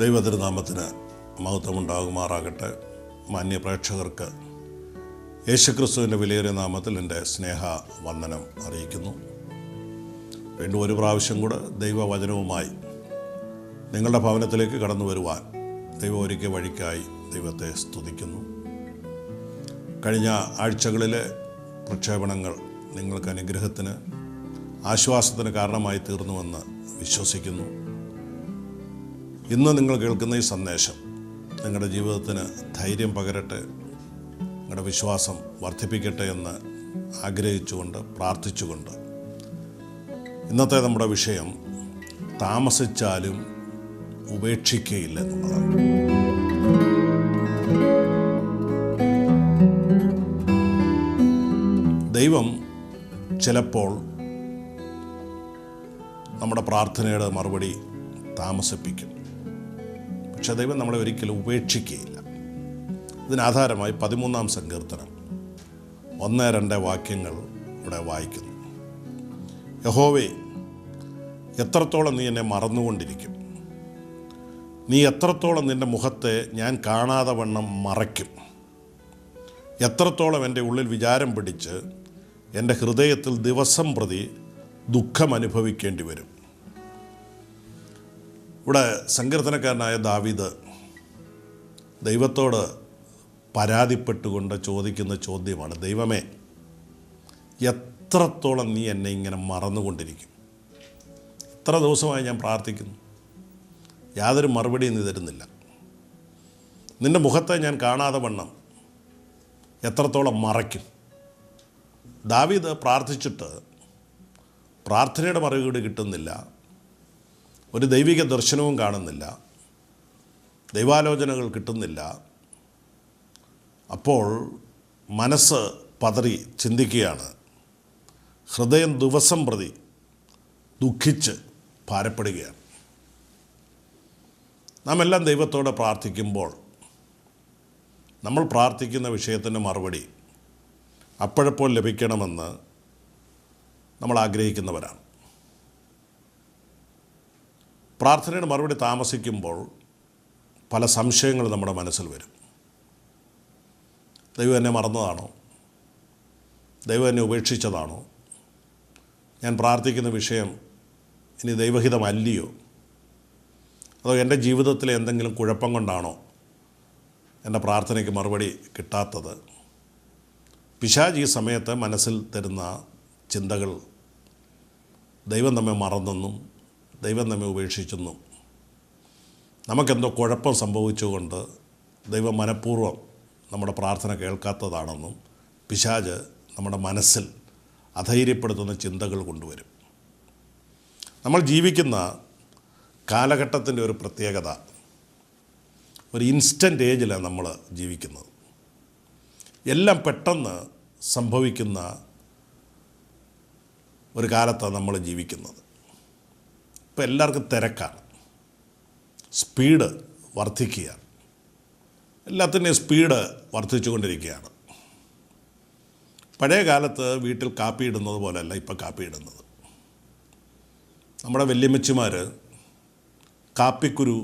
ദൈവതിരുനാമത്തിന് മഹത്വമുണ്ടാകുമാറാകട്ടെ. മാന്യ പ്രേക്ഷകർക്ക് യേശുക്രിസ്തുവിൻ്റെ വിലയേറിയ നാമത്തിൽ എൻ്റെ സ്നേഹ വന്ദനം അറിയിക്കുന്നു. വീണ്ടും ഒരു പ്രാവശ്യം കൂടെ ദൈവവചനവുമായി നിങ്ങളുടെ ഭവനത്തിലേക്ക് കടന്നു വരുവാൻ ദൈവം ഒരുക്കിയ വഴിക്കായി ദൈവത്തെ സ്തുതിക്കുന്നു. കഴിഞ്ഞ ആഴ്ചകളിലെ പ്രക്ഷേപണങ്ങൾ നിങ്ങൾക്ക് അനുഗ്രഹത്തിന് ആശ്വാസത്തിന് കാരണമായി തീർന്നുവെന്ന് വിശ്വസിക്കുന്നു. ഇന്ന് നിങ്ങൾ കേൾക്കുന്ന ഈ സന്ദേശം നിങ്ങളുടെ ജീവിതത്തിന് ധൈര്യം പകരട്ടെ, നിങ്ങളുടെ വിശ്വാസം വർദ്ധിപ്പിക്കട്ടെ എന്ന് ആഗ്രഹിച്ചുകൊണ്ട് പ്രാർത്ഥിച്ചുകൊണ്ട് ഇന്നത്തെ നമ്മുടെ വിഷയം താമസിച്ചാലും ഉപേക്ഷിക്കുകയില്ല എന്നുള്ളതാണ്. ദൈവം ചിലപ്പോൾ നമ്മുടെ പ്രാർത്ഥനയുടെ മറുപടി താമസിപ്പിക്കും. പക്ഷെ ദൈവം നമ്മളെ ഒരിക്കലും ഉപേക്ഷിക്കുകയില്ല. ഇതിനാധാരമായി 13-ാം സങ്കീർത്തനം 1-2 വാക്യങ്ങൾ ഇവിടെ വായിക്കുന്നു. യഹോവേ, എത്രത്തോളം നീ എന്നെ മറന്നുകൊണ്ടിരിക്കും? നീ എത്രത്തോളം നിൻ്റെ മുഖത്തെ ഞാൻ കാണാതെ വണ്ണം മറയ്ക്കും? എത്രത്തോളം എൻ്റെ ഉള്ളിൽ വിചാരം പിടിച്ച് എൻ്റെ ഹൃദയത്തിൽ ദിവസം പ്രതി ദുഃഖം അനുഭവിക്കേണ്ടി വരും? ഇവിടെ സങ്കീർത്തനക്കാരനായ ദാവീദ് ദൈവത്തോട് പരാതിപ്പെട്ടുകൊണ്ട് ചോദിക്കുന്ന ചോദ്യമാണ്, ദൈവമേ, എത്രത്തോളം നീ എന്നെ ഇങ്ങനെ മറന്നുകൊണ്ടിരിക്കും? ഇത്ര ദിവസമായി ഞാൻ പ്രാർത്ഥിക്കുന്നു, യാതൊരു മറുപടിയും നീ തരുന്നില്ല. നിൻ്റെ മുഖത്തെ ഞാൻ കാണാതെ വണ്ണം എത്രത്തോളം മറയ്ക്കും? ദാവീദ് പ്രാർത്ഥിച്ചിട്ട് പ്രാർത്ഥനയുടെ മറുപടി കിട്ടുന്നില്ല, ഒരു ദൈവിക ദർശനവും കാണുന്നില്ല, ദൈവാലോചനകൾ കിട്ടുന്നില്ല. അപ്പോൾ മനസ്സ് പതറി ചിന്തിക്കുകയാണ്, ഹൃദയം ദിവസം പ്രതി ദുഃഖിച്ച് ഭാരപ്പെടുകയാണ്. നാം എല്ലാം ദൈവത്തോടെ പ്രാർത്ഥിക്കുമ്പോൾ നമ്മൾ പ്രാർത്ഥിക്കുന്ന വിഷയത്തിൻ്റെ മറുപടി അപ്പോഴപ്പോൾ ലഭിക്കണമെന്ന് നമ്മൾ ആഗ്രഹിക്കുന്നവരാണ്. പ്രാർത്ഥനയുടെ മറുപടി താമസിക്കുമ്പോൾ പല സംശയങ്ങൾ നമ്മുടെ മനസ്സിൽ വരും. ദൈവം എന്നെ മറന്നതാണോ? ദൈവം എന്നെ ഉപേക്ഷിച്ചതാണോ? ഞാൻ പ്രാർത്ഥിക്കുന്ന വിഷയം ഇനി ദൈവഹിതമല്ലയോ? അതോ എൻ്റെ ജീവിതത്തിലെ എന്തെങ്കിലും കുഴപ്പം കൊണ്ടാണോ എൻ്റെ പ്രാർത്ഥനയ്ക്ക് മറുപടി കിട്ടാത്തത്? പിശാച് ഈ സമയത്ത് മനസ്സിൽ തരുന്ന ചിന്തകൾ ദൈവം നമ്മെ മറന്നെന്നും ദൈവം നമ്മെ ഉപേക്ഷിച്ചെന്നും നമുക്കെന്തോ കുഴപ്പം സംഭവിച്ചുകൊണ്ട് ദൈവം മനഃപൂർവ്വം നമ്മുടെ പ്രാർത്ഥന കേൾക്കാത്തതാണെന്നും പിശാച് നമ്മുടെ മനസ്സിൽ അധൈര്യപ്പെടുത്തുന്ന ചിന്തകൾ കൊണ്ടുവരും. നമ്മൾ ജീവിക്കുന്ന കാലഘട്ടത്തിൻ്റെ ഒരു പ്രത്യേകത, ഒരു ഇൻസ്റ്റൻ്റ് ഏജിലാണ് നമ്മൾ ജീവിക്കുന്നത്. എല്ലാം പെട്ടെന്ന് സംഭവിക്കുന്ന ഒരു കാലത്താണ് നമ്മൾ ജീവിക്കുന്നത്. ഇപ്പോൾ എല്ലാവർക്കും തിരക്കാണ്, സ്പീഡ് വർദ്ധിക്കുകയാണ്, എല്ലാത്തിൻ്റെയും സ്പീഡ് വർദ്ധിച്ചുകൊണ്ടിരിക്കുകയാണ്. പഴയ കാലത്ത് വീട്ടിൽ കാപ്പി ഇടുന്നത് പോലെയല്ല ഇപ്പോൾ കാപ്പി ഇടുന്നത്. നമ്മുടെ വല്യമ്മച്ചിമാർ കാപ്പിക്കുരു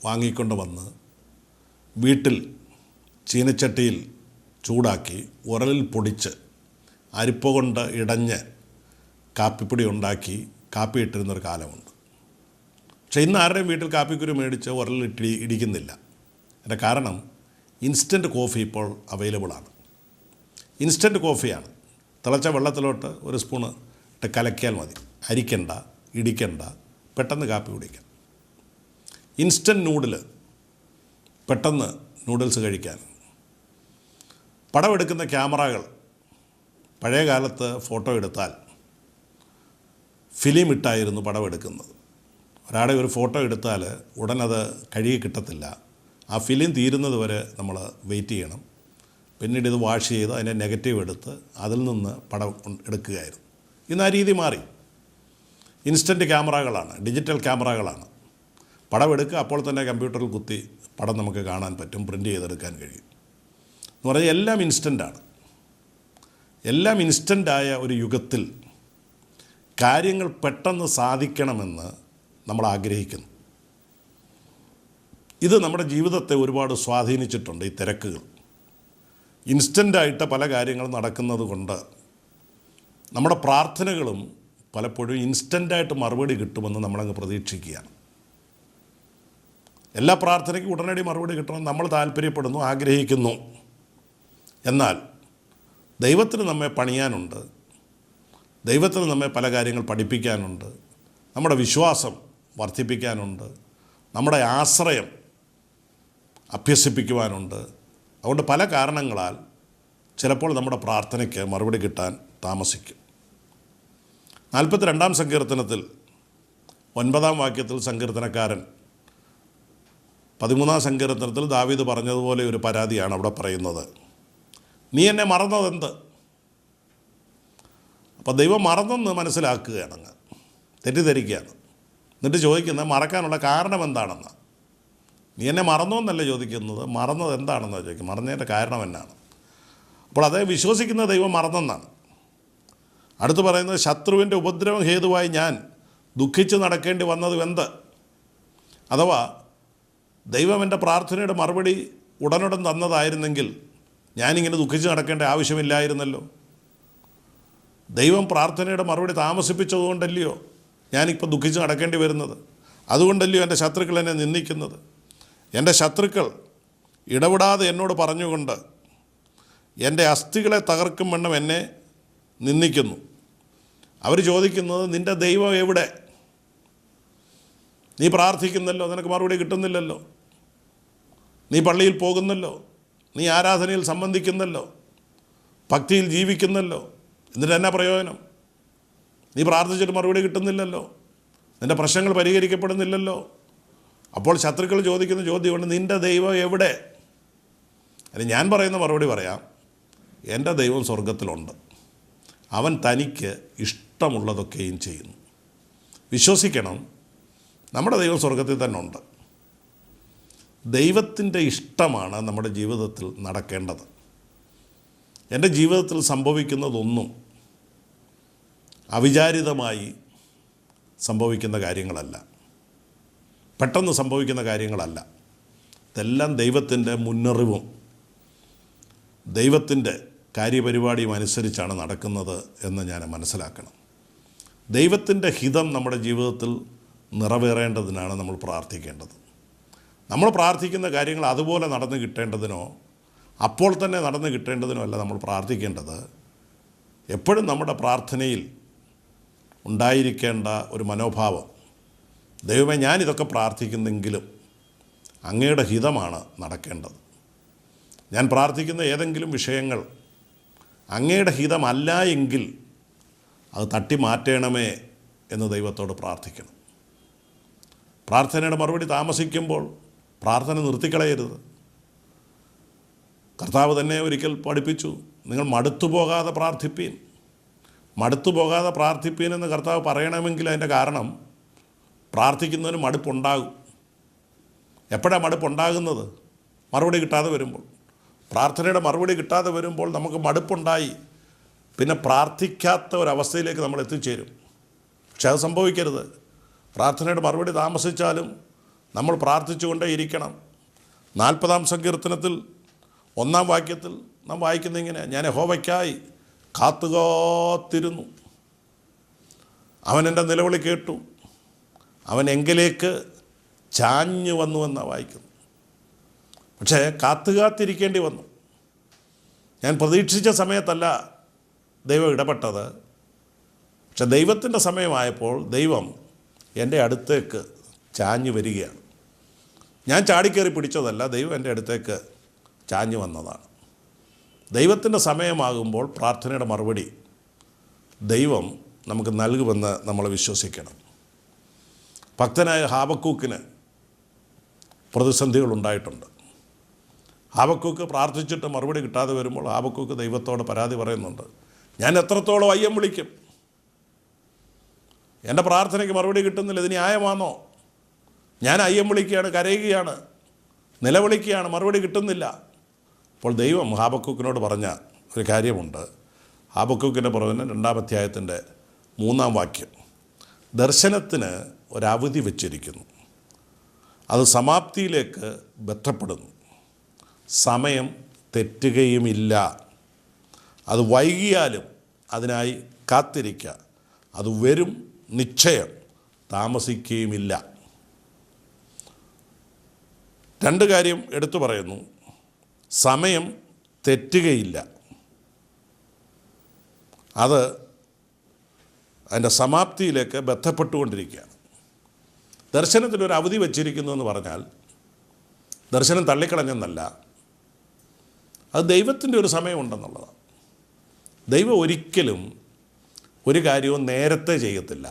വാങ്ങിക്കൊണ്ട് വന്ന് വീട്ടിൽ ചീനച്ചട്ടിയിൽ ചൂടാക്കി ഉരലിൽ പൊടിച്ച് അരിപ്പ കൊണ്ട് ഇടഞ്ഞ് കാപ്പിപ്പൊടി ഉണ്ടാക്കി കാപ്പി ഇട്ടിരുന്നൊരു കാലമുണ്ട്. പക്ഷേ ഇന്ന് ആരുടെയും വീട്ടിൽ കാപ്പിക്കുരു മേടിച്ച് ഉരലിൽ ഇടിക്കുന്നില്ല. അതിൻ്റെ കാരണം ഇൻസ്റ്റൻറ്റ് കോഫി ഇപ്പോൾ അവൈലബിളാണ്. ഇൻസ്റ്റൻറ്റ് കോഫിയാണ്. തിളച്ച വെള്ളത്തിലോട്ട് ഒരു സ്പൂണ് ഇട്ട് കലക്കിയാൽ മതി. അരിക്കണ്ട, ഇടിക്കണ്ട, പെട്ടെന്ന് കാപ്പി കുടിക്കാം. ഇൻസ്റ്റൻറ്റ് നൂഡിൽ, പെട്ടെന്ന് നൂഡിൽസ് കഴിക്കാൻ. പടമെടുക്കുന്ന ക്യാമറകൾ, പഴയ കാലത്ത് ഫോട്ടോ എടുത്താൽ ഫിലിം ഇട്ടായിരുന്നു പടമെടുക്കുന്നത്. ഒരാടെ ഒരു ഫോട്ടോ എടുത്താൽ ഉടനത് കഴുകി കിട്ടത്തില്ല. ആ ഫിലിം തീരുന്നത് വരെ നമ്മൾ വെയിറ്റ് ചെയ്യണം. പിന്നീട് ഇത് വാഷ് ചെയ്ത് അതിൻ്റെ നെഗറ്റീവ് എടുത്ത് അതിൽ നിന്ന് പടം എടുക്കുകയായിരുന്നു. ഇന്ന് ആ രീതി മാറി. ഇൻസ്റ്റൻറ്റ് ക്യാമറകളാണ്, ഡിജിറ്റൽ ക്യാമറകളാണ്. പടം എടുക്കുക, അപ്പോൾ തന്നെ കമ്പ്യൂട്ടറിൽ കുത്തി പടം നമുക്ക് കാണാൻ പറ്റും, പ്രിൻ്റ് ചെയ്തെടുക്കാൻ കഴിയും. എന്ന് പറഞ്ഞാൽ എല്ലാം ഇൻസ്റ്റൻ്റാണ്. എല്ലാം ഇൻസ്റ്റൻ്റായ ഒരു യുഗത്തിൽ കാര്യങ്ങൾ പെട്ടെന്ന് സാധിക്കണമെന്ന് നമ്മൾ ആഗ്രഹിക്കുന്നു. ഇത് നമ്മുടെ ജീവിതത്തെ ഒരുപാട് സ്വാധീനിച്ചിട്ടുണ്ട്. ഈ തിരക്കുകൾ ഇൻസ്റ്റൻ്റായിട്ട് പല കാര്യങ്ങളും നടക്കുന്നത് കൊണ്ട് നമ്മുടെ പ്രാർത്ഥനകളും പലപ്പോഴും ഇൻസ്റ്റൻ്റായിട്ട് മറുപടി കിട്ടുമെന്ന് നമ്മളങ്ങ് പ്രതീക്ഷിക്കുകയാണ്. എല്ലാ പ്രാർത്ഥനയ്ക്കും ഉടനടി മറുപടി കിട്ടണമെന്ന് നമ്മൾ താല്പര്യപ്പെടുന്നു, ആഗ്രഹിക്കുന്നു. എന്നാൽ ദൈവത്തിന് നമ്മെ പണിയാനുണ്ട്, ദൈവത്തിന് നമ്മെ പല കാര്യങ്ങൾ പഠിപ്പിക്കാനുണ്ട്, നമ്മുടെ വിശ്വാസം വർദ്ധിപ്പിക്കാനുണ്ട്, നമ്മുടെ ആശ്രയം അഭ്യസിപ്പിക്കുവാനുണ്ട്. അതുകൊണ്ട് പല കാരണങ്ങളാൽ ചിലപ്പോൾ നമ്മുടെ പ്രാർത്ഥനയ്ക്ക് മറുപടി കിട്ടാൻ താമസിക്കും. 42-ാം സങ്കീർത്തനത്തിൽ 9-ാം വാക്യത്തിൽ സങ്കീർത്തനക്കാരൻ 13-ാം സങ്കീർത്തനത്തിൽ ദാവീദ് പറഞ്ഞതുപോലെ ഒരു പരാതിയാണ് അവിടെ പറയുന്നത്. നീ എന്നെ മറന്നതെന്ത്? അപ്പോൾ ദൈവം മറന്നെന്ന് മനസ്സിലാക്കുകയാണ്, അങ്ങ് തെറ്റിദ്ധരിക്കുകയാണ്. എന്നിട്ട് ചോദിക്കുന്നത് മറക്കാനുള്ള കാരണം എന്താണെന്ന്. നീ എന്നെ മറന്നോ എന്നല്ല ചോദിക്കുന്നത്, മറന്നത് എന്താണെന്നാണ് ചോദിക്കും. മറന്നതിൻ്റെ കാരണം എന്നാണ്. അപ്പോൾ അതേ വിശ്വസിക്കുന്ന ദൈവം മറന്നെന്നാണ്. അടുത്ത് പറയുന്നത് ശത്രുവിൻ്റെ ഉപദ്രവം ഹേതുവായി ഞാൻ ദുഃഖിച്ച് നടക്കേണ്ടി വന്നതും എന്ത്? അഥവാ ദൈവം എൻ്റെ പ്രാർത്ഥനയുടെ മറുപടി ഉടനുടൻ തന്നതായിരുന്നെങ്കിൽ ഞാനിങ്ങനെ ദുഃഖിച്ച് നടക്കേണ്ട ആവശ്യമില്ലായിരുന്നല്ലോ. ദൈവം പ്രാർത്ഥനയുടെ മറുപടി താമസിപ്പിച്ചതുകൊണ്ടല്ലയോ ഞാനിപ്പോൾ ദുഃഖിച്ച് നടക്കേണ്ടി വരുന്നത്? അതുകൊണ്ടല്ലയോ എൻ്റെ ശത്രുക്കൾ എന്നെ നിന്ദിക്കുന്നത്? എൻ്റെ ശത്രുക്കൾ ഇടപെടാതെ എന്നോട് പറഞ്ഞുകൊണ്ട് എൻ്റെ അസ്ഥികളെ തകർക്കും വണ്ണം എന്നെ നിന്ദിക്കുന്നു. അവർ ചോദിക്കുന്നത് നിൻ്റെ ദൈവം എവിടെ? നീ പ്രാർത്ഥിക്കുന്നല്ലോ, നിനക്ക് മറുപടി കിട്ടുന്നില്ലല്ലോ. നീ പള്ളിയിൽ പോകുന്നല്ലോ, നീ ആരാധനയിൽ സംബന്ധിക്കുന്നല്ലോ, ഭക്തിയിൽ ജീവിക്കുന്നല്ലോ, എന്നിട്ട് എന്നാ പ്രയോജനം? നീ പ്രാർത്ഥിച്ചിട്ട് മറുപടി കിട്ടുന്നില്ലല്ലോ, നിൻ്റെ പ്രശ്നങ്ങൾ പരിഹരിക്കപ്പെടുന്നില്ലല്ലോ. അപ്പോൾ ശത്രുക്കൾ ചോദിക്കുന്ന ചോദ്യമുണ്ട്, നിൻ്റെ ദൈവം എവിടെ? അല്ല, ഞാൻ പറയുന്ന മറുപടി പറയാം. എൻ്റെ ദൈവം സ്വർഗത്തിലുണ്ട്. അവൻ തനിക്ക് ഇഷ്ടമുള്ളതൊക്കെയും ചെയ്യുന്നു. വിശ്വസിക്കണം, നമ്മുടെ ദൈവം സ്വർഗത്തിൽ തന്നെ ഉണ്ട്. ദൈവത്തിൻ്റെ ഇഷ്ടമാണ് നമ്മുടെ ജീവിതത്തിൽ നടക്കേണ്ടത്. എൻ്റെ ജീവിതത്തിൽ സംഭവിക്കുന്നതൊന്നും അവിചാരിതമായി സംഭവിക്കുന്ന കാര്യങ്ങളല്ല, പെട്ടെന്ന് സംഭവിക്കുന്ന കാര്യങ്ങളല്ല. ഇതെല്ലാം ദൈവത്തിൻ്റെ മുന്നറിവും ദൈവത്തിൻ്റെ കാര്യപരിപാടിയും അനുസരിച്ചാണ് നടക്കുന്നത് എന്ന് ഞാൻ മനസ്സിലാക്കണം. ദൈവത്തിൻ്റെ ഹിതം നമ്മുടെ ജീവിതത്തിൽ നിറവേറേണ്ടതിനാണ് നമ്മൾ പ്രാർത്ഥിക്കേണ്ടത്. നമ്മൾ പ്രാർത്ഥിക്കുന്ന കാര്യങ്ങൾ അതുപോലെ നടന്നു കിട്ടേണ്ടതിനോ അപ്പോൾ തന്നെ നടന്നു കിട്ടേണ്ടതിനോ അല്ല നമ്മൾ പ്രാർത്ഥിക്കേണ്ടത്. എപ്പോഴും നമ്മുടെ പ്രാർത്ഥനയിൽ ഉണ്ടായിരിക്കേണ്ട ഒരു മനോഭാവം, ദൈവമേ ഞാനിതൊക്കെ പ്രാർത്ഥിക്കുന്നെങ്കിലും അങ്ങയുടെ ഹിതമാണ് നടക്കേണ്ടത്. ഞാൻ പ്രാർത്ഥിക്കുന്ന ഏതെങ്കിലും വിഷയങ്ങൾ അങ്ങയുടെ ഹിതമല്ല എങ്കിൽ അത് തട്ടി മാറ്റണമേ എന്ന് ദൈവത്തോട് പ്രാർത്ഥിക്കണം. പ്രാർത്ഥനയുടെ മറുപടി താമസിക്കുമ്പോൾ പ്രാർത്ഥന നിർത്തിക്കളയരുത്. കർത്താവ് തന്നെ ഒരിക്കൽ പഠിപ്പിച്ചു, നിങ്ങൾ മടുത്തുപോകാതെ പ്രാർത്ഥിപ്പീൻ. മടുത്തുപോകാതെ പ്രാർത്ഥിപ്പീൻ എന്ന് കർത്താവ് പറയണമെങ്കിൽ അതിൻ്റെ കാരണം പ്രാർത്ഥിക്കുന്നതിന് മടുപ്പുണ്ടാകും. എപ്പോഴാണ് മടുപ്പുണ്ടാകുന്നത്? മറുപടി കിട്ടാതെ വരുമ്പോൾ. പ്രാർത്ഥനയുടെ മറുപടി കിട്ടാതെ വരുമ്പോൾ നമുക്ക് മടുപ്പുണ്ടായി പിന്നെ പ്രാർത്ഥിക്കാത്ത ഒരവസ്ഥയിലേക്ക് നമ്മൾ എത്തിച്ചേരും. പക്ഷെ അത് സംഭവിക്കരുത്. പ്രാർത്ഥനയുടെ മറുപടി താമസിച്ചാലും നമ്മൾ പ്രാർത്ഥിച്ചുകൊണ്ടേ ഇരിക്കണം. 40-ാം സങ്കീർത്തനത്തിൽ 1-ാം വാക്യത്തിൽ നാം വായിക്കുന്ന ഇങ്ങനെ, ഞാൻ യഹോവയ്ക്കായി കാത്തുകാത്തിരുന്നു, അവൻ എൻ്റെ നിലവിളി കേട്ടു, അവൻ എങ്കിലേക്ക് ചാഞ്ഞു വന്നുവെന്നാണ് വായിക്കുന്നു. പക്ഷേ കാത്തുകാത്തിരിക്കേണ്ടി വന്നു. ഞാൻ പ്രതീക്ഷിച്ച സമയത്തല്ല ദൈവം ഇടപെട്ടത്. പക്ഷെ ദൈവത്തിൻ്റെ സമയമായപ്പോൾ ദൈവം എൻ്റെ അടുത്തേക്ക് ചാഞ്ഞു വരികയാണ്. ഞാൻ ചാടിക്കയറി പിടിച്ചതല്ല, ദൈവം എൻ്റെ അടുത്തേക്ക് ചാഞ്ഞു വന്നതാണ്. ദൈവത്തിൻ്റെ സമയമാകുമ്പോൾ പ്രാർത്ഥനയുടെ മറുപടി ദൈവം നമുക്ക് നൽകുമെന്ന് നമ്മൾ വിശ്വസിക്കണം. ഭക്തനായ ഹാബക്കൂക്കിന് പ്രതിസന്ധികളുണ്ടായിട്ടുണ്ട്. ഹാബക്കൂക്ക് പ്രാർത്ഥിച്ചിട്ട് മറുപടി കിട്ടാതെ വരുമ്പോൾ ഹാബക്കൂക്ക് ദൈവത്തോട് പരാതി പറയുന്നുണ്ട്, ഞാൻ എത്രത്തോളം അയ്യം വിളിക്കും, എൻ്റെ പ്രാർത്ഥനയ്ക്ക് മറുപടി കിട്ടുന്നില്ല, ഇത് ന്യായമാണോ? ഞാൻ അയ്യം വിളിക്കുകയാണ്, കരയുകയാണ്, നിലവിളിക്കുകയാണ്, മറുപടി കിട്ടുന്നില്ല. അപ്പോൾ ദൈവം ഹാബക്കൂക്കിനോട് പറഞ്ഞ ഒരു കാര്യമുണ്ട്. ഹാബക്കൂക്കിൻ്റെ പ്രവചനം 2-ാം അധ്യായത്തിൻ്റെ 3-ാം വാക്യം, ദർശനത്തിന് ഒരവധി വച്ചിരിക്കുന്നു, അത് സമാപ്തിയിലേക്ക് ബന്ധപ്പെടുന്നു. സമയം തെറ്റുകയുമില്ല. അത് വൈകിയാലും അതിനായി കാത്തിരിക്കുക. അത് വരും, നിശ്ചയം, താമസിക്കുകയുമില്ല. രണ്ട് കാര്യം എടുത്തു പറയുന്നു. സമയം തെറ്റുകയില്ല. അത് അതിൻ്റെ സമാപ്തിയിലേക്ക് ബന്ധപ്പെട്ടുകൊണ്ടിരിക്കുകയാണ്. ദർശനത്തിലൊരു അവധി വച്ചിരിക്കുന്നു എന്ന് പറഞ്ഞാൽ ദർശനം തള്ളിക്കളഞ്ഞെന്നല്ല, അത് ദൈവത്തിൻ്റെ ഒരു സമയമുണ്ടെന്നുള്ളതാണ്. ദൈവം ഒരിക്കലും ഒരു കാര്യവും നേരത്തെ ചെയ്യത്തില്ല.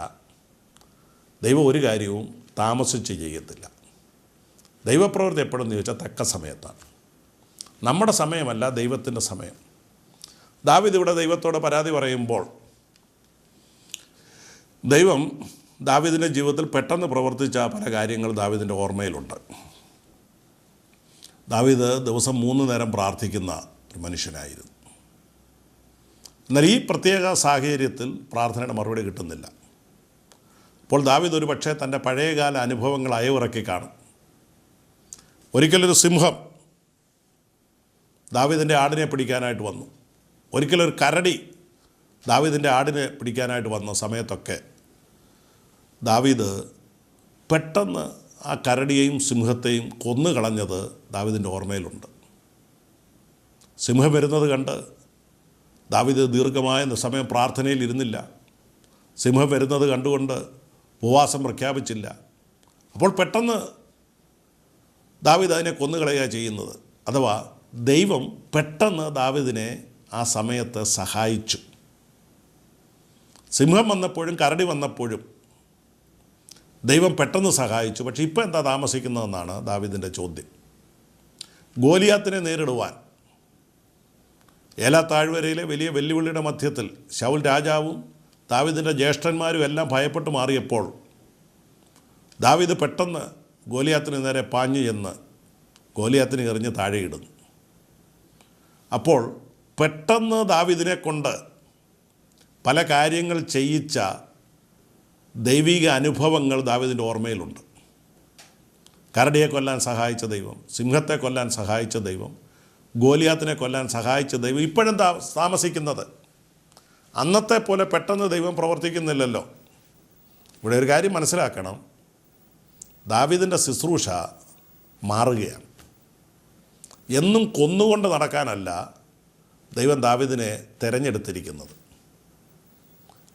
ദൈവം ഒരു കാര്യവും താമസിച്ച് ചെയ്യത്തില്ല. ദൈവപ്രവൃത്തി എപ്പോഴെന്ന് ചോദിച്ചാൽ തക്ക സമയത്താണ്. നമ്മുടെ സമയമല്ല, ദൈവത്തിൻ്റെ സമയം. ദാവീദ് ഇവിടെ ദൈവത്തോട് പരാതി പറയുമ്പോൾ ദൈവം ദാവീദിൻ്റെ ജീവിതത്തിൽ പെട്ടെന്ന് പ്രവർത്തിച്ച പല കാര്യങ്ങൾ ദാവീദിൻ്റെ ഓർമ്മയിലുണ്ട്. ദാവീദ് ദിവസം 3 നേരം പ്രാർത്ഥിക്കുന്ന ഒരു മനുഷ്യനായിരുന്നു. എന്നാൽ ഈ പ്രത്യേക സാഹചര്യത്തിൽ പ്രാർത്ഥനയുടെ മറുപടി കിട്ടുന്നില്ല. അപ്പോൾ ദാവീദ് ഒരു പക്ഷേ തൻ്റെ പഴയകാല അനുഭവങ്ങൾ അയവിറക്കി കാണും. ഒരിക്കലൊരു സിംഹം ദാവീദിൻ്റെ ആടിനെ പിടിക്കാനായിട്ട് വന്നു. ഒരിക്കലൊരു കരടി ദാവീദിൻ്റെ ആടിനെ പിടിക്കാനായിട്ട് വന്ന സമയത്തൊക്കെ ദാവീദ് പെട്ടെന്ന് ആ കരടിയെയും സിംഹത്തെയും കൊന്നുകളഞ്ഞത് ദാവീദിൻ്റെ ഓർമ്മയിലുണ്ട്. സിംഹം വരുന്നത് കണ്ട് ദാവീദ് ദീർഘമായ സമയം പ്രാർത്ഥനയിൽ ഇരുന്നില്ല. സിംഹം വരുന്നത് കണ്ടുകൊണ്ട് ഉപവാസം പ്രഖ്യാപിച്ചില്ല. അപ്പോൾ പെട്ടെന്ന് ദാവീദ് അതിനെ കൊന്നുകളയുക ചെയ്യുന്നത്. അഥവാ ദൈവം പെട്ടെന്ന് ദാവീദിനെ ആ സമയത്ത് സഹായിച്ചു. സിംഹം വന്നപ്പോഴും കരടി വന്നപ്പോഴും ദൈവം പെട്ടെന്ന് സഹായിച്ചു. പക്ഷേ ഇപ്പോൾ എന്താ താമസിക്കുന്നതെന്നാണ് ദാവീദിൻ്റെ ചോദ്യം. ഗോലിയാത്തിനെ നേരിടുവാൻ ഏലാ താഴ്വരയിലെ വലിയ വെല്ലുവിളിയുടെ മധ്യത്തിൽ ശൗൽ രാജാവും ദാവീദിൻ്റെ ജ്യേഷ്ഠന്മാരും എല്ലാം ഭയപ്പെട്ട് മാറിയപ്പോൾ ദാവീദ് പെട്ടെന്ന് ഗോലിയാത്തിന് നേരെ പാഞ്ഞു ചെന്ന് ഗോലിയാത്തിനെ എറിഞ്ഞ് താഴെയിടുന്നു. അപ്പോൾ പെട്ടെന്ന് ദാവീദിനെ കൊണ്ട് പല കാര്യങ്ങൾ ചെയ്യിച്ച ദൈവിക അനുഭവങ്ങൾ ദാവീദിൻ്റെ ഓർമ്മയിലുണ്ട്. കരടിയെ കൊല്ലാൻ സഹായിച്ച ദൈവം, സിംഹത്തെ കൊല്ലാൻ സഹായിച്ച ദൈവം, ഗോലിയാത്തിനെ കൊല്ലാൻ സഹായിച്ച ദൈവം ഇപ്പോഴും താമസിക്കുന്നത്. അന്നത്തെ പോലെ പെട്ടെന്ന് ദൈവം പ്രവർത്തിക്കുന്നില്ലല്ലോ. ഇവിടെ ഒരു കാര്യം മനസ്സിലാക്കണം, ദാവീദിൻ്റെ ശുശ്രൂഷ മാറുകയാണ്. എന്നും കൊന്നുകൊണ്ട് നടക്കാനല്ല ദൈവം ദാവീദിനെ തിരഞ്ഞെടുത്തിരിക്കുന്നത്.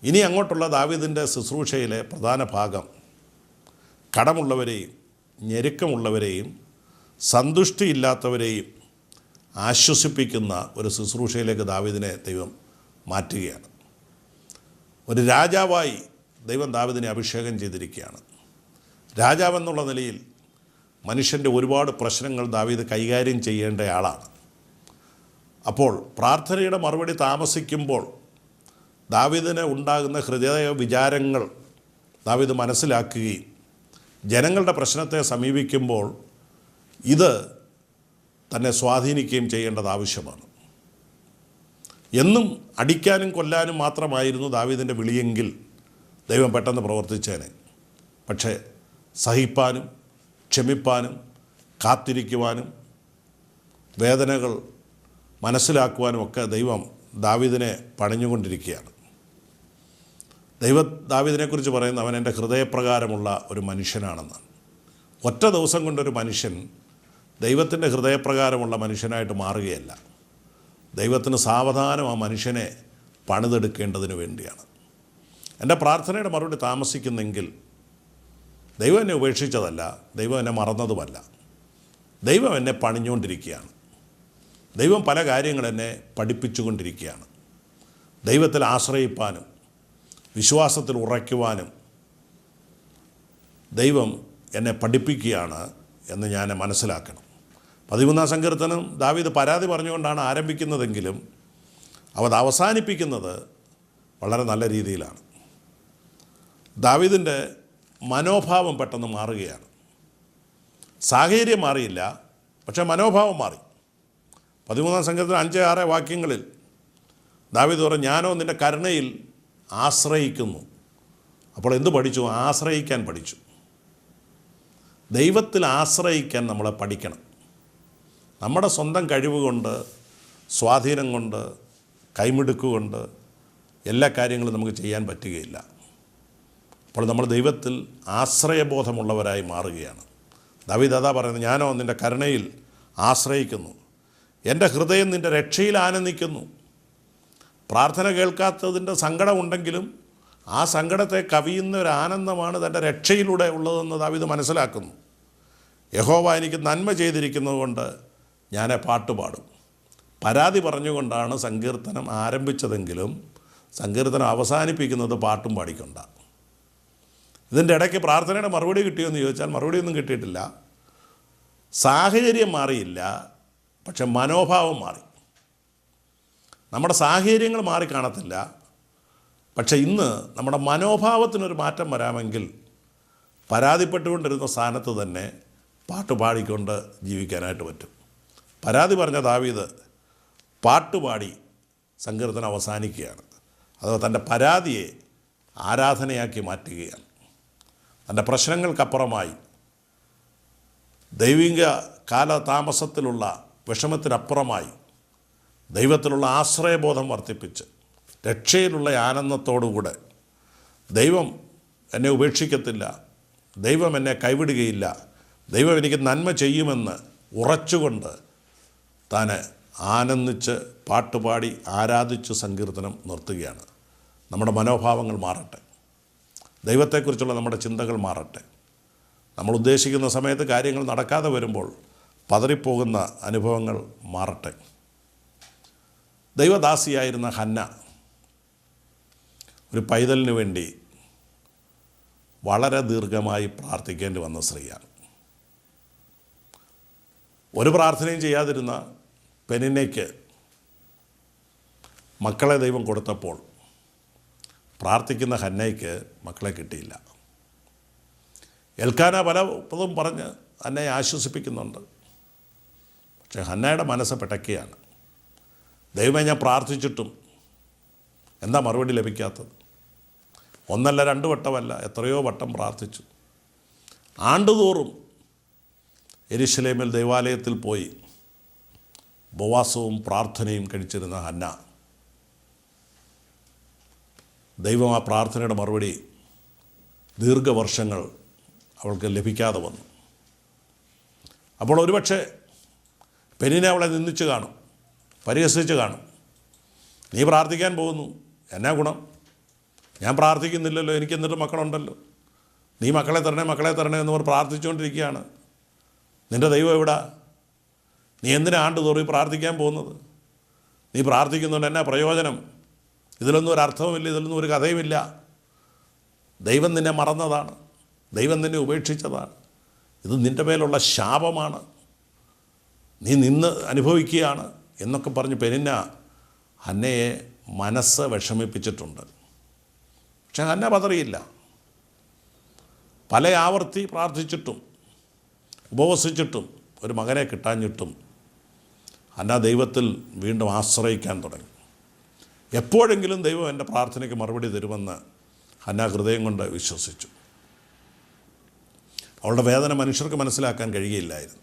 ഇനി അങ്ങോട്ടുള്ള ദാവീദിൻ്റെ ശുശ്രൂഷയിലെ പ്രധാന ഭാഗം കടമുള്ളവരെയും ഞെരുക്കമുള്ളവരെയും സന്തുഷ്ടിയില്ലാത്തവരെയും ആശ്വസിപ്പിക്കുന്ന ഒരു ശുശ്രൂഷയിലേക്ക് ദാവീദിനെ ദൈവം മാറ്റുകയാണ്. ഒരു രാജാവായി ദൈവം ദാവീദിനെ അഭിഷേകം ചെയ്തിരിക്കുകയാണ്. രാജാവെന്നുള്ള നിലയിൽ മനുഷ്യൻ്റെ ഒരുപാട് പ്രശ്നങ്ങൾ ദാവീദ് കൈകാര്യം ചെയ്യേണ്ട ആളാണ്. അപ്പോൾ പ്രാർത്ഥനയുടെ മറുപടി താമസിക്കുമ്പോൾ ദാവീദിന് ഉണ്ടാകുന്ന ഹൃദയ വിചാരങ്ങൾ ദാവീദ് മനസ്സിലാക്കുകയും ജനങ്ങളുടെ പ്രശ്നത്തെ സമീപിക്കുമ്പോൾ ഇത് തന്നെ സ്വാധീനിക്കുകയും ചെയ്യേണ്ടത് ആവശ്യമാണ്. എന്നും അടിക്കാനും കൊല്ലാനും മാത്രമായിരുന്നു ദാവീദിൻ്റെ വിളിയെങ്കിൽ ദൈവം പെട്ടെന്ന് പ്രവർത്തിച്ചേനെ. പക്ഷേ സഹിപ്പാനും ക്ഷമിപ്പാനും കാത്തിരിക്കുവാനും വേദനകൾ മനസ്സിലാക്കുവാനും ഒക്കെ ദൈവം ദാവീദിനെ പണിഞ്ഞുകൊണ്ടിരിക്കുകയാണ്. ദാവീദിനെക്കുറിച്ച് പറയുന്നത് അവൻ എൻ്റെ ഹൃദയപ്രകാരമുള്ള ഒരു മനുഷ്യനാണെന്നാണ്. ഒറ്റ ദിവസം കൊണ്ടൊരു മനുഷ്യൻ ദൈവത്തിൻ്റെ ഹൃദയപ്രകാരമുള്ള മനുഷ്യനായിട്ട് മാറുകയല്ല. ദൈവത്തിന് സാവധാനം ആ മനുഷ്യനെ പണിതെടുക്കേണ്ടതിന് വേണ്ടിയാണ്. എൻ്റെ പ്രാർത്ഥനയുടെ മറുപടി താമസിക്കുന്നെങ്കിൽ ദൈവം എന്നെ ഉപേക്ഷിച്ചതല്ല, ദൈവം എന്നെ മറന്നതുമല്ല. ദൈവം എന്നെ പണിഞ്ഞുകൊണ്ടിരിക്കുകയാണ്. ദൈവം പല കാര്യങ്ങൾ എന്നെ പഠിപ്പിച്ചുകൊണ്ടിരിക്കുകയാണ്. ദൈവത്തിൽ ആശ്രയിപ്പാനും വിശ്വാസത്തിൽ ഉറയ്ക്കുവാനും ദൈവം എന്നെ പഠിപ്പിക്കുകയാണ് എന്ന് ഞാൻ മനസ്സിലാക്കണം. 13-ാം സങ്കീർത്തനം ദാവീദ് പരാതി പറഞ്ഞുകൊണ്ടാണ് ആരംഭിക്കുന്നതെങ്കിലും അത് അവസാനിപ്പിക്കുന്നത് വളരെ നല്ല രീതിയിലാണ്. ദാവീദിൻ്റെ മനോഭാവം പെട്ടെന്ന് മാറുകയാണ്. സാഹചര്യം മാറിയില്ല, പക്ഷേ മനോഭാവം മാറി. 13-ാം സങ്കീർത്തനം 5-6 വാക്യങ്ങളിൽ ദാവീദ് പറഞ്ഞു, ഞാനോ നിൻ്റെ കരുണയിൽ ആശ്രയിക്കുന്നു. അപ്പോൾ എന്ത് പഠിച്ചു? ആശ്രയിക്കാൻ പഠിച്ചു. ദൈവത്തിൽ ആശ്രയിക്കാൻ നമ്മളെ പഠിക്കണം. നമ്മുടെ സ്വന്തം കഴിവ് കൊണ്ട്, സ്വാധീനം കൊണ്ട്, കൈമിടുക്കുകൊണ്ട് എല്ലാ കാര്യങ്ങളും നമുക്ക് ചെയ്യാൻ പറ്റുകയില്ല. അപ്പോൾ നമ്മൾ ദൈവത്തിൽ ആശ്രയബോധമുള്ളവരായി മാറുകയാണ്. ദാവീദ് അതാ പറയുന്നത്, ഞാനോ നിൻ്റെ കരുണയിൽ ആശ്രയിക്കുന്നു, എൻ്റെ ഹൃദയം നിൻ്റെ രക്ഷയിൽ ആനന്ദിക്കുന്നു. പ്രാർത്ഥന കേൾക്കാത്തതിൻ്റെ സങ്കടമുണ്ടെങ്കിലും ആ സങ്കടത്തെ കവിയുന്ന ഒരു ആനന്ദമാണ് തൻ്റെ രക്ഷയിലൂടെ ഉള്ളതെന്ന് ദാവീദ് മനസ്സിലാക്കുന്നു. യഹോവ എനിക്ക് നന്മ ചെയ്തിരിക്കുന്നത് കൊണ്ട് ഞാൻ പാട്ടുപാടും. പരാതി പറഞ്ഞുകൊണ്ടാണ് സങ്കീർത്തനം ആരംഭിച്ചതെങ്കിലും സങ്കീർത്തനം അവസാനിപ്പിക്കുന്നത് പാട്ടും പാടിക്കൊണ്ടാണ്. ഇതിൻ്റെ ഇടയ്ക്ക് പ്രാർത്ഥനയുടെ മറുപടി കിട്ടിയോ എന്ന് ചോദിച്ചാൽ മറുപടിയൊന്നും കിട്ടിയിട്ടില്ല. സാഹചര്യം മാറിയില്ല, പക്ഷെ മനോഭാവം മാറി. നമ്മുടെ സാഹചര്യങ്ങൾ മാറി കാണത്തില്ല, പക്ഷേ ഇന്ന് നമ്മുടെ മനോഭാവത്തിനൊരു മാറ്റം വരാമെങ്കിൽ പരാതിപ്പെട്ടുകൊണ്ടിരുന്ന സ്ഥാനത്ത് തന്നെ പാട്ടുപാടിക്കൊണ്ട് ജീവിക്കാനായിട്ട് പറ്റും. പരാതി പറഞ്ഞ ദാവീദ് പാട്ടുപാടി സങ്കീർത്തനം അവസാനിക്കുകയാണ്. അത് തൻ്റെ പരാതിയെ ആരാധനയാക്കി മാറ്റുകയാണ്. തൻ്റെ പ്രശ്നങ്ങൾക്കപ്പുറമായി ദൈവിക കാലതാമസത്തിലുള്ള വിഷമത്തിനപ്പുറമായി ദൈവത്തിലുള്ള ആശ്രയബോധം വർദ്ധിപ്പിച്ച് രക്ഷയിലുള്ള ആനന്ദത്തോടുകൂടെ ദൈവം എന്നെ ഉപേക്ഷിക്കത്തില്ല, ദൈവം എന്നെ കൈവിടുകയില്ല, ദൈവം എനിക്ക് നന്മ ചെയ്യുമെന്ന് ഉറച്ചുകൊണ്ട് താൻ ആനന്ദിച്ച് പാട്ടുപാടി ആരാധിച്ച് സങ്കീർത്തനം നിർത്തുകയാണ്. നമ്മുടെ മനോഭാവങ്ങൾ മാറട്ടെ, ദൈവത്തെക്കുറിച്ചുള്ള നമ്മുടെ ചിന്തകൾ മാറട്ടെ. നമ്മൾ ഉദ്ദേശിക്കുന്ന സമയത്ത് കാര്യങ്ങൾ നടക്കാതെ വരുമ്പോൾ പതറിപ്പോകുന്ന അനുഭവങ്ങൾ മാറട്ടെ. ദൈവദാസിയായിരുന്ന ഹന്ന ഒരു പൈതലിന് വേണ്ടി വളരെ ദീർഘമായി പ്രാർത്ഥിക്കേണ്ടി വന്ന സ്ത്രീയാണ്. ഒരു പ്രാർത്ഥനയും ചെയ്യാതിരുന്ന പെനിന്നയ്ക്ക് മക്കളെ ദൈവം കൊടുത്തപ്പോൾ പ്രാർത്ഥിക്കുന്ന ഹന്നയ്ക്ക് മക്കളെ കിട്ടിയില്ല. എൽക്കാന പലതും പറഞ്ഞ് ഹന്നയെ ആശ്വസിപ്പിക്കുന്നുണ്ട്. പക്ഷേ ഹന്നയുടെ മനസ്സ് പിടയ്ക്കുകയാണ്. ദൈവമേ, ഞാൻ പ്രാർത്ഥിച്ചിട്ടും എന്താ മറുപടി ലഭിക്കാത്തത്? ഒന്നല്ല, 2 വട്ടമല്ല, എത്രയോ വട്ടം പ്രാർത്ഥിച്ചു. ആണ്ടുതോറും യെരുശലേമിൽ ദൈവാലയത്തിൽ പോയി ഉപവാസവും പ്രാർത്ഥനയും കഴിച്ചിരുന്ന ഹന്ന, ദൈവം ആ പ്രാർത്ഥനയുടെ മറുപടി ദീർഘവർഷങ്ങൾ അവൾക്ക് ലഭിക്കാതെ വന്നു. അപ്പോൾ ഒരുപക്ഷെ പെനിനെ അവളെ നിന്ദിച്ച് കാണും, പരിഹസിച്ച് കാണും. നീ പ്രാർത്ഥിക്കാൻ പോകുന്നു, എന്നാ ഗുണം? ഞാൻ പ്രാർത്ഥിക്കുന്നില്ലല്ലോ, എനിക്ക് എന്നിട്ട് മക്കളുണ്ടല്ലോ. നീ മക്കളെ തരണേ എന്ന് പറഞ്ഞ് പ്രാർത്ഥിച്ചുകൊണ്ടിരിക്കുകയാണ്. നിൻ്റെ ദൈവം എവിടാ? നീ എന്തിനാ ആണ്ടുതോറും പ്രാർത്ഥിക്കാൻ പോകുന്നത്? നീ പ്രാർത്ഥിക്കുന്നുണ്ട്, എന്നാ പ്രയോജനം? ഇതിലൊന്നും ഒരു അർത്ഥവുമില്ല, ഇതിലൊന്നും ഒരു കഥയുമില്ല. ദൈവം നിന്നെ മറന്നതാണ്, ദൈവം നിന്നെ ഉപേക്ഷിച്ചതാണ്, ഇത് നിൻ്റെ മേലുള്ള ശാപമാണ്, നീ നിന്ന് അനുഭവിക്കുകയാണ് എന്നൊക്കെ പറഞ്ഞ് പെനിന്ന ഹന്നയെ മനസ്സ് വിഷമിപ്പിച്ചിട്ടുണ്ട്. പക്ഷെ ഹന്ന പതറിയില്ല. പല ആവർത്തി പ്രാർത്ഥിച്ചിട്ടും ഉപവസിച്ചിട്ടും ഒരു മകനെ കിട്ടാഞ്ഞിട്ടും ഹന്ന ദൈവത്തിൽ വീണ്ടും ആശ്രയിക്കാൻ തുടങ്ങി. എപ്പോഴെങ്കിലും ദൈവം എൻ്റെ പ്രാർത്ഥനയ്ക്ക് മറുപടി തരുമെന്ന് ഹന്ന ഹൃദയം കൊണ്ട് വിശ്വസിച്ചു. അവളുടെ വേദന മനുഷ്യർക്ക് മനസ്സിലാക്കാൻ കഴിയില്ലായിരുന്നു.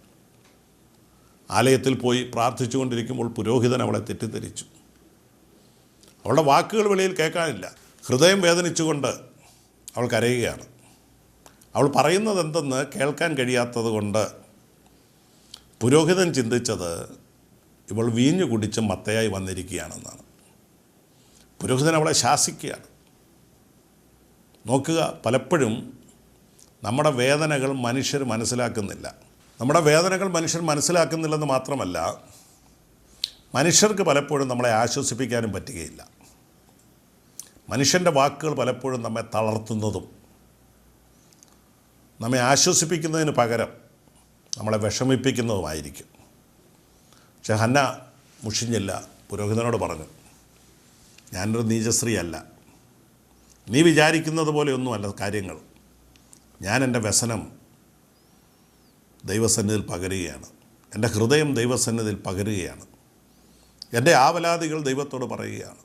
ആലയത്തിൽ പോയി പ്രാർത്ഥിച്ചുകൊണ്ടിരിക്കുമ്പോൾ പുരോഹിതൻ അവളെ തെറ്റിദ്ധരിച്ചു. അവളുടെ വാക്കുകൾ വെളിയിൽ കേൾക്കാനില്ല. ഹൃദയം വേദനിച്ചുകൊണ്ട് അവൾ കരയുകയാണ്. അവൾ പറയുന്നത് എന്തെന്ന് കേൾക്കാൻ കഴിയാത്തത് കൊണ്ട് പുരോഹിതൻ ചിന്തിച്ചത് ഇവൾ വീഞ്ഞു കുടിച്ച് മത്തയായി വന്നിരിക്കുകയാണെന്നാണ്. പുരോഹിതൻ അവളെ ശാസിക്കുകയാണ്. നോക്കുക, പലപ്പോഴും നമ്മുടെ വേദനകൾ മനുഷ്യർ മനസ്സിലാക്കുന്നില്ല. നമ്മുടെ വേദനകൾ മനുഷ്യർ മനസ്സിലാക്കുന്നില്ലെന്ന് മാത്രമല്ല, മനുഷ്യർക്ക് പലപ്പോഴും നമ്മളെ ആശ്വസിപ്പിക്കാനും പറ്റുകയില്ല. മനുഷ്യൻ്റെ വാക്കുകൾ പലപ്പോഴും നമ്മെ തളർത്തുന്നതും നമ്മെ ആശ്വസിപ്പിക്കുന്നതിന് പകരം നമ്മളെ വിഷമിപ്പിക്കുന്നതുമായിരിക്കും. പക്ഷെ ഹന്ന മുഷിഞ്ഞില്ല. പുരോഹിതനോട് പറഞ്ഞു, ഞാനൊരു നീചസ്ത്രീയല്ല, നീ വിചാരിക്കുന്നത് പോലെയൊന്നുമല്ല കാര്യങ്ങൾ. ഞാൻ എൻ്റെ വ്യസനം ദൈവസന്നിധിയിൽ പകരുകയാണ്, എൻ്റെ ഹൃദയം ദൈവസന്നിധിയിൽ പകരുകയാണ്, എൻ്റെ ആവലാതികൾ ദൈവത്തോട് പറയുകയാണ്.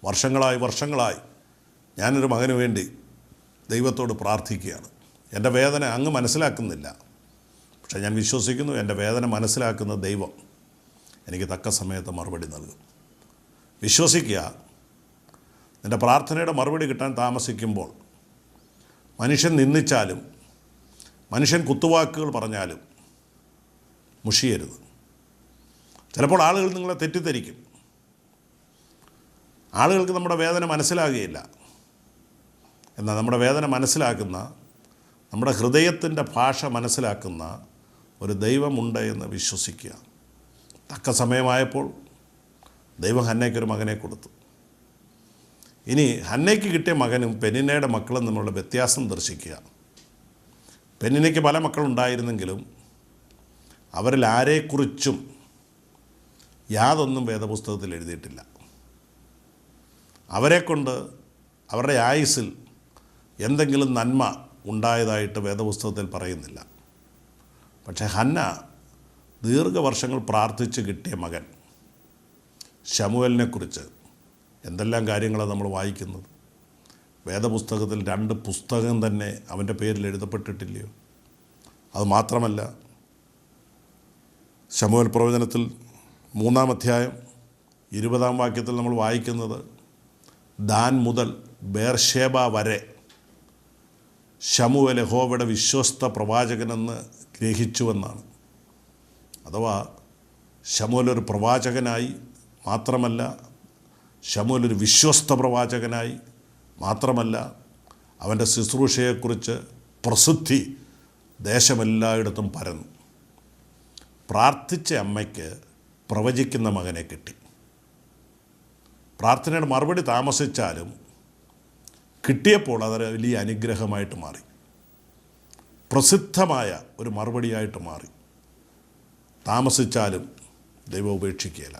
വർഷങ്ങളായി ഞാനൊരു മകന് വേണ്ടി ദൈവത്തോട് പ്രാർത്ഥിക്കുകയാണ്. എൻ്റെ വേദന അങ്ങ് മനസ്സിലാക്കുന്നില്ല. പക്ഷേ ഞാൻ വിശ്വസിക്കുന്നു, എൻ്റെ വേദന മനസ്സിലാക്കുന്ന ദൈവം എനിക്ക് തക്ക സമയത്ത് മറുപടി നൽകും. വിശ്വസിക്കുക. നിൻ്റെ പ്രാർത്ഥനയുടെ മറുപടി കിട്ടാൻ താമസിക്കുമ്പോൾ മനുഷ്യൻ നിന്ദിച്ചാലും മനുഷ്യൻ കുത്തുവാക്കുകൾ പറഞ്ഞാലും മുഷിയരുത്. ചിലപ്പോൾ ആളുകൾ നിങ്ങളെ തെറ്റിദ്ധരിക്കും. ആളുകൾക്ക് നമ്മുടെ വേദന മനസ്സിലാകുകയില്ല. എന്നാൽ നമ്മുടെ വേദന മനസ്സിലാക്കുന്ന, നമ്മുടെ ഹൃദയത്തിൻ്റെ ഭാഷ മനസ്സിലാക്കുന്ന ഒരു ദൈവമുണ്ട് എന്ന് വിശ്വസിക്കുക. തക്ക സമയമായപ്പോൾ ദൈവം ഹന്നയ്ക്കൊരു മകനെ കൊടുത്തു. ഇനി ഹന്നയ്ക്ക് കിട്ടിയ മകനും പെനിന്നയുടെ മക്കളും തമ്മിലുള്ള വ്യത്യാസം ദർശിക്കുക. പെനിന്നയ്ക്ക് പല മക്കളുണ്ടായിരുന്നെങ്കിലും അവരിൽ ആരെക്കുറിച്ചും യാതൊന്നും വേദപുസ്തകത്തിൽ എഴുതിയിട്ടില്ല. അവരെക്കൊണ്ട് അവരുടെ ആയുസ്സിൽ എന്തെങ്കിലും നന്മ ഉണ്ടായതായിട്ട് വേദപുസ്തകത്തിൽ പറയുന്നില്ല. പക്ഷേ ഹന്ന ദീർഘവർഷങ്ങൾ പ്രാർത്ഥിച്ച് കിട്ടിയ മകൻ ശമൂവേലിനെക്കുറിച്ച് എന്തെല്ലാം കാര്യങ്ങളാണ് നമ്മൾ വായിക്കുന്നത്. വേദപുസ്തകത്തിൽ 2 പുസ്തകം തന്നെ അവൻ്റെ പേരിൽ എഴുതപ്പെട്ടിട്ടില്ലയോ? അതുമാത്രമല്ല, ശമൂവേൽ പ്രവചനത്തിൽ 3-ാം അധ്യായം 20-ാം വാക്യത്തിൽ നമ്മൾ വായിക്കുന്നത്, ദാൻ മുതൽ ബേർഷേബ വരെ ശമൂവേൽ യഹോവയുടെ വിശ്വസ്ത പ്രവാചകനെന്ന് ഗ്രഹിച്ചുവെന്നാണ്. അഥവാ ശമൂവേൽ ഒരു പ്രവാചകനായി മാത്രമല്ല, ശമൂവേൽ ഒരു വിശ്വസ്ത പ്രവാചകനായി മാത്രമല്ല, അവൻ്റെ ശുശ്രൂഷയെക്കുറിച്ച് പ്രസിദ്ധി ദേശമെല്ലായിടത്തും പരന്നു. പ്രാർത്ഥിച്ച അമ്മയ്ക്ക് പ്രവചിക്കുന്ന മകനെ കിട്ടി. പ്രാർത്ഥനയുടെ മറുപടി താമസിച്ചാലും കിട്ടിയപ്പോൾ അതൊരു വലിയ അനുഗ്രഹമായിട്ട് മാറി. പ്രസിദ്ധമായ ഒരു മറുപടിയായിട്ട് മാറി. താമസിച്ചാലും ദൈവം ഉപേക്ഷിക്കുകയില്ല.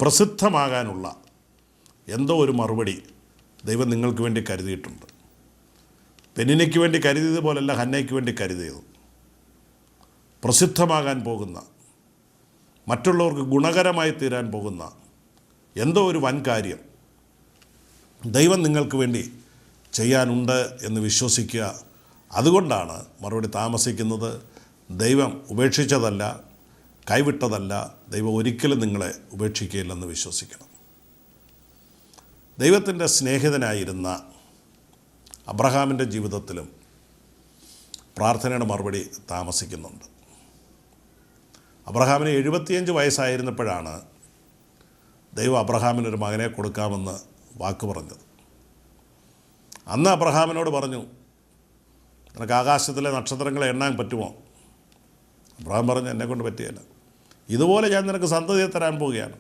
പ്രസിദ്ധമാകാനുള്ള എന്തോ ഒരു മറുപടി ദൈവം നിങ്ങൾക്ക് വേണ്ടി കരുതിയിട്ടുണ്ട്. പെനിന്നയ്ക്ക് വേണ്ടി കരുതിയതുപോലല്ല ഹന്നയ്ക്ക് വേണ്ടി കരുതിയത്. പ്രസിദ്ധമാകാൻ പോകുന്ന, മറ്റുള്ളവർക്ക് ഗുണകരമായി തീരാൻ പോകുന്ന എന്തോ ഒരു വൻ കാര്യം ദൈവം നിങ്ങൾക്ക് വേണ്ടി ചെയ്യാനുണ്ട് എന്ന് വിശ്വസിക്കുക. അതുകൊണ്ടാണ് മറുപടി താമസിക്കുന്നത്. ദൈവം ഉപേക്ഷിച്ചതല്ല, കൈവിട്ടതല്ല. ദൈവം ഒരിക്കലും നിങ്ങളെ ഉപേക്ഷിക്കുകയില്ലെന്ന് വിശ്വസിക്കണം. ദൈവത്തിൻ്റെ സ്നേഹിതനായിരുന്ന അബ്രഹാമിൻ്റെ ജീവിതത്തിലും പ്രാർത്ഥനയുടെ മറുപടി താമസിക്കുന്നുണ്ട്. അബ്രഹാമിന് 75 വയസ്സായിരുന്നപ്പോഴാണ് ദൈവം അബ്രഹാമിനൊരു മകനെ കൊടുക്കാമെന്ന് വാക്ക് പറഞ്ഞത്. അന്ന് അബ്രഹാമിനോട് പറഞ്ഞു, നിനക്ക് ആകാശത്തിലെ നക്ഷത്രങ്ങളെ എണ്ണാൻ പറ്റുമോ? അബ്രഹാം പറഞ്ഞു, എന്നെക്കൊണ്ട് പറ്റുകയില്ല. ഇതുപോലെ ഞാൻ നിനക്ക് സന്തതിയെ തരാൻ പോവുകയാണ്.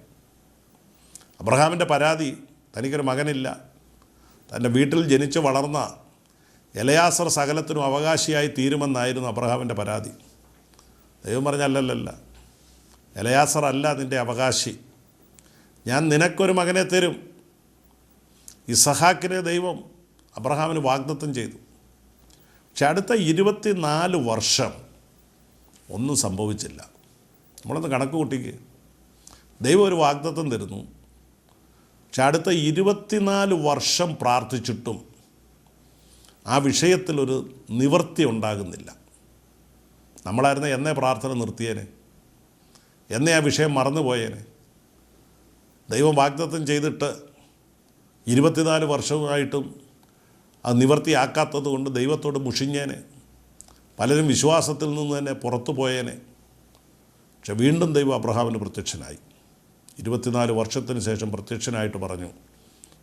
അബ്രഹാമിൻ്റെ പരാതി, തനിക്കൊരു മകനില്ല. തൻ്റെ വീട്ടിൽ ജനിച്ച് വളർന്ന എലയാസർ സകലത്തിനും അവകാശിയായി തീരുമെന്നായിരുന്നു അബ്രഹാമിൻ്റെ പരാതി. ദൈവം പറഞ്ഞ, അല്ലല്ല, എലയാസർ അല്ല നിൻ്റെ അവകാശി. ഞാൻ നിനക്കൊരു മകനെ തരും. ഇസഹാക്കിനെ ദൈവം അബ്രഹാമിന് വാഗ്ദത്തം ചെയ്തു. പക്ഷെ അടുത്ത 24 വർഷം ഒന്നും സംഭവിച്ചില്ല. നമ്മളൊന്ന് കണക്ക് കൂട്ടിക്ക്. ദൈവം ഒരു വാഗ്ദത്തം തരുന്നു. പക്ഷെ അടുത്ത 24 വർഷം പ്രാർത്ഥിച്ചിട്ടും ആ വിഷയത്തിലൊരു നിവൃത്തി ഉണ്ടാകുന്നില്ല. നമ്മളായിരുന്നു എന്നേ പ്രാർത്ഥന നിർത്തിയേനെ, എന്നേ ആ വിഷയം മറന്നുപോയേനെ. ദൈവം വാഗ്ദത്തം ചെയ്തിട്ട് 24 വർഷമായിട്ടും അത് നിവൃത്തിയാക്കാത്തത് കൊണ്ട് ദൈവത്തോട് മുഷിഞ്ഞേനെ. പലരും വിശ്വാസത്തിൽ നിന്ന് തന്നെ പുറത്തു പോയേനെ. പക്ഷെ വീണ്ടും ദൈവം അബ്രഹാമിന് പ്രത്യക്ഷനായി. 24 വർഷത്തിന് ശേഷം പ്രത്യക്ഷനായിട്ട് പറഞ്ഞു,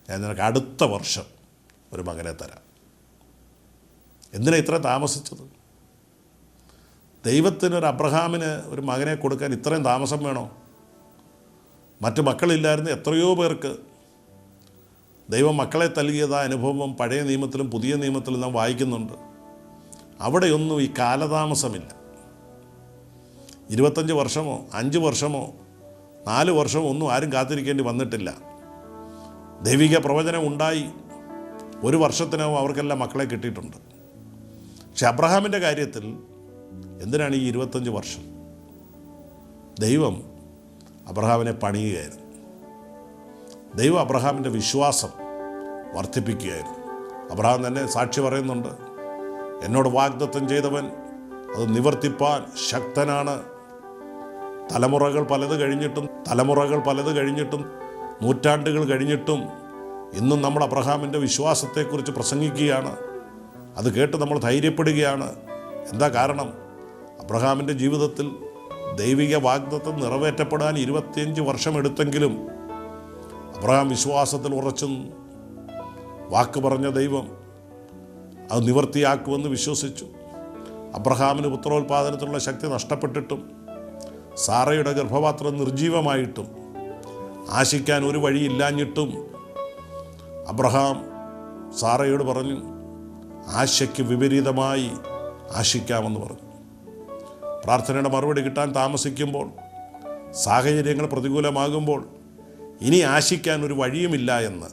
ഞാൻ നിനക്ക് അടുത്ത വർഷം ഒരു മകനെ തരാം. എന്തിനാണ് ഇത്ര താമസിച്ചത്? ദൈവത്തിനൊരു അബ്രഹാമിന് ഒരു മകനെ കൊടുക്കാൻ ഇത്രയും താമസം വേണോ? മറ്റ് മക്കളില്ലായിരുന്നു എത്രയോ പേർക്ക് ദൈവം മക്കളെ നൽകിയതായ അനുഭവം പഴയ നിയമത്തിലും പുതിയ നിയമത്തിലും നാം വായിക്കുന്നുണ്ട്. അവിടെയൊന്നും ഈ കാലതാമസമില്ല. 25 വർഷമോ 5 വർഷമോ 4 വർഷമോ ഒന്നും ആരും കാത്തിരിക്കേണ്ടി വന്നിട്ടില്ല. ദൈവിക പ്രവചനം ഉണ്ടായി 1 വർഷത്തിനകം അവർക്കെല്ലാം മക്കളെ കിട്ടിയിട്ടുണ്ട്. പക്ഷെ അബ്രഹാമിൻ്റെ കാര്യത്തിൽ എന്തിനാണ് ഈ 25 വർഷം? ദൈവം അബ്രഹാമിനെ പണിയുകയായിരുന്നു. ദൈവം അബ്രഹാമിൻ്റെ വിശ്വാസം വർദ്ധിപ്പിക്കുകയായിരുന്നു. അബ്രഹാം തന്നെ സാക്ഷി പറയുന്നുണ്ട്, എന്നോട് വാഗ്ദത്തം ചെയ്തവൻ അത് നിവർത്തിപ്പാൻ ശക്തനാണ്. തലമുറകൾ പലത് കഴിഞ്ഞിട്ടും നൂറ്റാണ്ടുകൾ കഴിഞ്ഞിട്ടും ഇന്നും നമ്മൾ അബ്രഹാമിൻ്റെ വിശ്വാസത്തെക്കുറിച്ച് പ്രസംഗിക്കുകയാണ്. അത് കേട്ട് നമ്മൾ ധൈര്യപ്പെടുകയാണ്. എന്താ കാരണം? അബ്രഹാമിൻ്റെ ജീവിതത്തിൽ ദൈവിക വാഗ്ദത്തം നിറവേറ്റപ്പെടാൻ 25 വർഷം എടുത്തെങ്കിലും അബ്രഹാം വിശ്വാസത്തിൽ ഉറച്ചു. വാക്ക് പറഞ്ഞ ദൈവം അത് നിവർത്തിയാക്കുമെന്ന് വിശ്വസിച്ചു. അബ്രഹാമിന് പുത്രോത്പാദനത്തിനുള്ള ശക്തി നഷ്ടപ്പെട്ടിട്ടും സാറയുടെ ഗർഭപാത്രം നിർജീവമായിട്ടും ആശിക്കാൻ ഒരു വഴിയില്ലാഞ്ഞിട്ടും അബ്രഹാം സാറയോട് പറഞ്ഞു, ആശയ്ക്ക് വിപരീതമായി ആശിക്കാമെന്ന് പറഞ്ഞു. പ്രാർത്ഥനയുടെ മറുപടി കിട്ടാൻ താമസിക്കുമ്പോൾ, സാഹചര്യങ്ങൾ പ്രതികൂലമാകുമ്പോൾ ഇനി ആശിക്കാൻ ഒരു വഴിയുമില്ല എന്ന്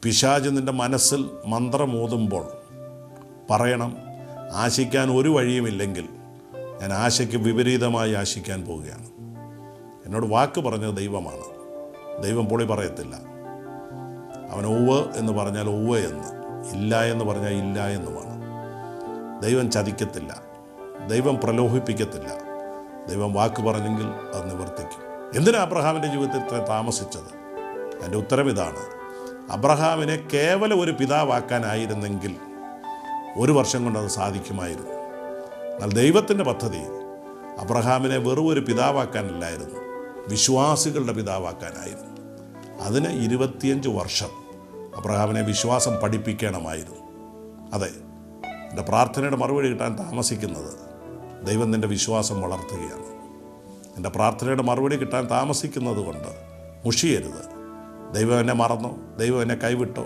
പിശാച് നിൻ്റെ മനസ്സിൽ മന്ത്രമോതുമ്പോൾ പറയണം, ആശിക്കാൻ ഒരു വഴിയുമില്ലെങ്കിൽ ഞാൻ ആശയ്ക്ക് വിപരീതമായി ആശിക്കാൻ പോവുകയാണ്. എന്നോട് വാക്ക് പറഞ്ഞത് ദൈവമാണ്. ദൈവം പൊളി പറയത്തില്ല. അവൻ ഒവ്വ് എന്ന് പറഞ്ഞാൽ ഒവ്വ് എന്ന്, ഇല്ല എന്ന് പറഞ്ഞാൽ ഇല്ല എന്നുമാണ്. ദൈവം ചതിക്കത്തില്ല, ദൈവം പ്രലോഭിപ്പിക്കത്തില്ല. ദൈവം വാക്ക് പറഞ്ഞെങ്കിൽ അത് നിവർത്തിക്കും. എന്തിനാണ് അബ്രഹാമിൻ്റെ ജീവിതത്തിൽ ഇത്ര താമസിച്ചത്? അതിൻ്റെ ഉത്തരം ഇതാണ്. അബ്രഹാമിനെ കേവലം ഒരു പിതാവാക്കാനായിരുന്നെങ്കിൽ 1 വർഷം കൊണ്ട് അത് സാധിക്കുമായിരുന്നു. എന്നാൽ ദൈവത്തിൻ്റെ പദ്ധതി അബ്രഹാമിനെ വെറും ഒരു പിതാവാക്കാനല്ലായിരുന്നു, വിശ്വാസികളുടെ പിതാവാക്കാനായിരുന്നു. അതിന് 25 വർഷം അബ്രഹാമിനെ വിശ്വാസം പഠിപ്പിക്കണമായിരുന്നു. അതെ, എൻ്റെ പ്രാർത്ഥനയുടെ മറുപടി കിട്ടാൻ താമസിക്കുന്നത് ദൈവം നിൻ്റെ വിശ്വാസം വളർത്തുകയാണ്. എൻ്റെ പ്രാർത്ഥനയുടെ മറുപടി കിട്ടാൻ താമസിക്കുന്നത് കൊണ്ട് മുഷിയരുത്. ദൈവം എന്നെ മറന്നോ, ദൈവം എന്നെ കൈവിട്ടോ,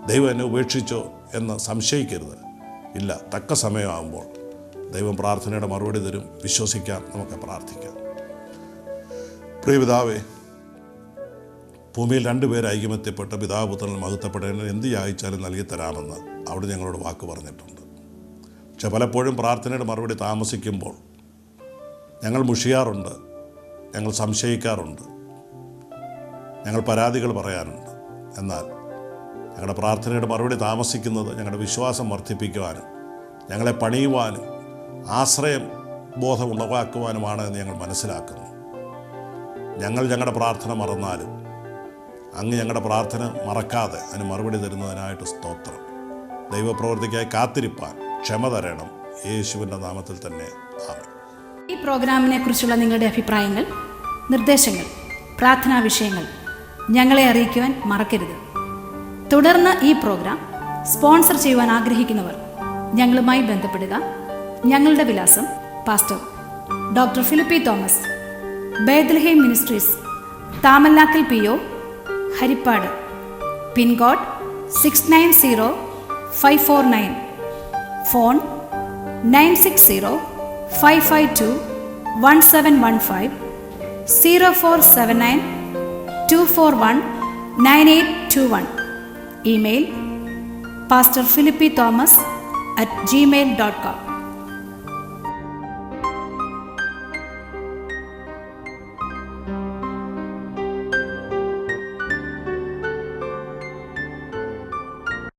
ദൈവം എന്നെ ഉപേക്ഷിച്ചോ എന്ന് സംശയിക്കരുത്. ഇല്ല, തക്ക സമയമാകുമ്പോൾ ദൈവം പ്രാർത്ഥനയുടെ മറുപടി തരും. വിശ്വസിക്കാം, നമുക്ക് പ്രാർത്ഥിക്കാം. പ്രിയപിതാവേ, ഭൂമിയിൽ 2 പേർ ഐകമത്യപ്പെട്ട് പിതാവ് പുത്രൻ മഹത്വപ്പെടേണ്ടത് എന്ത് യാചിച്ചാലും നൽകി തരാമെന്ന് അവിടെ ഞങ്ങളോട് വാക്ക് പറഞ്ഞിട്ടുണ്ട്. പക്ഷെ പലപ്പോഴും പ്രാർത്ഥനയുടെ മറുപടി താമസിക്കുമ്പോൾ ഞങ്ങൾ മുഷിയാറുണ്ട്, ഞങ്ങൾ സംശയിക്കാറുണ്ട്, ഞങ്ങൾ പരാതികൾ പറയാറുണ്ട്. എന്നാൽ ഞങ്ങളുടെ പ്രാർത്ഥനയുടെ മറുപടി താമസിക്കുന്നത് ഞങ്ങളുടെ വിശ്വാസം വർദ്ധിപ്പിക്കുവാനും ഞങ്ങളെ പണിയുവാനും ആശ്രയം ബോധം ഉളവാക്കുവാനുമാണ് എന്ന് ഞങ്ങൾ മനസ്സിലാക്കുന്നു. ഞങ്ങളുടെ പ്രാർത്ഥന മറന്നാലും അങ്ങ് ഞങ്ങളുടെ പ്രാർത്ഥന മറക്കാതെ അതിന് മറുപടി തരുന്നതിനായിട്ട് സ്തോത്രം. ദൈവപ്രവൃത്തിക്കായി കാത്തിരിപ്പാൻ ക്ഷമ തരണം. യേശുവിൻ്റെ നാമത്തിൽ തന്നെ ആമേൻ. ഈ പ്രോഗ്രാമിനെ കുറിച്ചുള്ള നിങ്ങളുടെ അഭിപ്രായങ്ങൾ, നിർദ്ദേശങ്ങൾ, പ്രാർത്ഥനാ വിഷയങ്ങൾ ഞങ്ങളെ അറിയിക്കുവാൻ മറക്കരുത്. തുടർന്ന് ഈ പ്രോഗ്രാം സ്പോൺസർ ചെയ്യുവാൻ ആഗ്രഹിക്കുന്നവർ ഞങ്ങളുമായി ബന്ധപ്പെടുക. ഞങ്ങളുടെ വിലാസം: pastor doctor Philippi Thomas, Bethlehem ministries, Thamallakkal PO, Haripad. Pin code 690549. Phone 9605521715, 0479241981. Email pastorphilippithomas@gmail.com.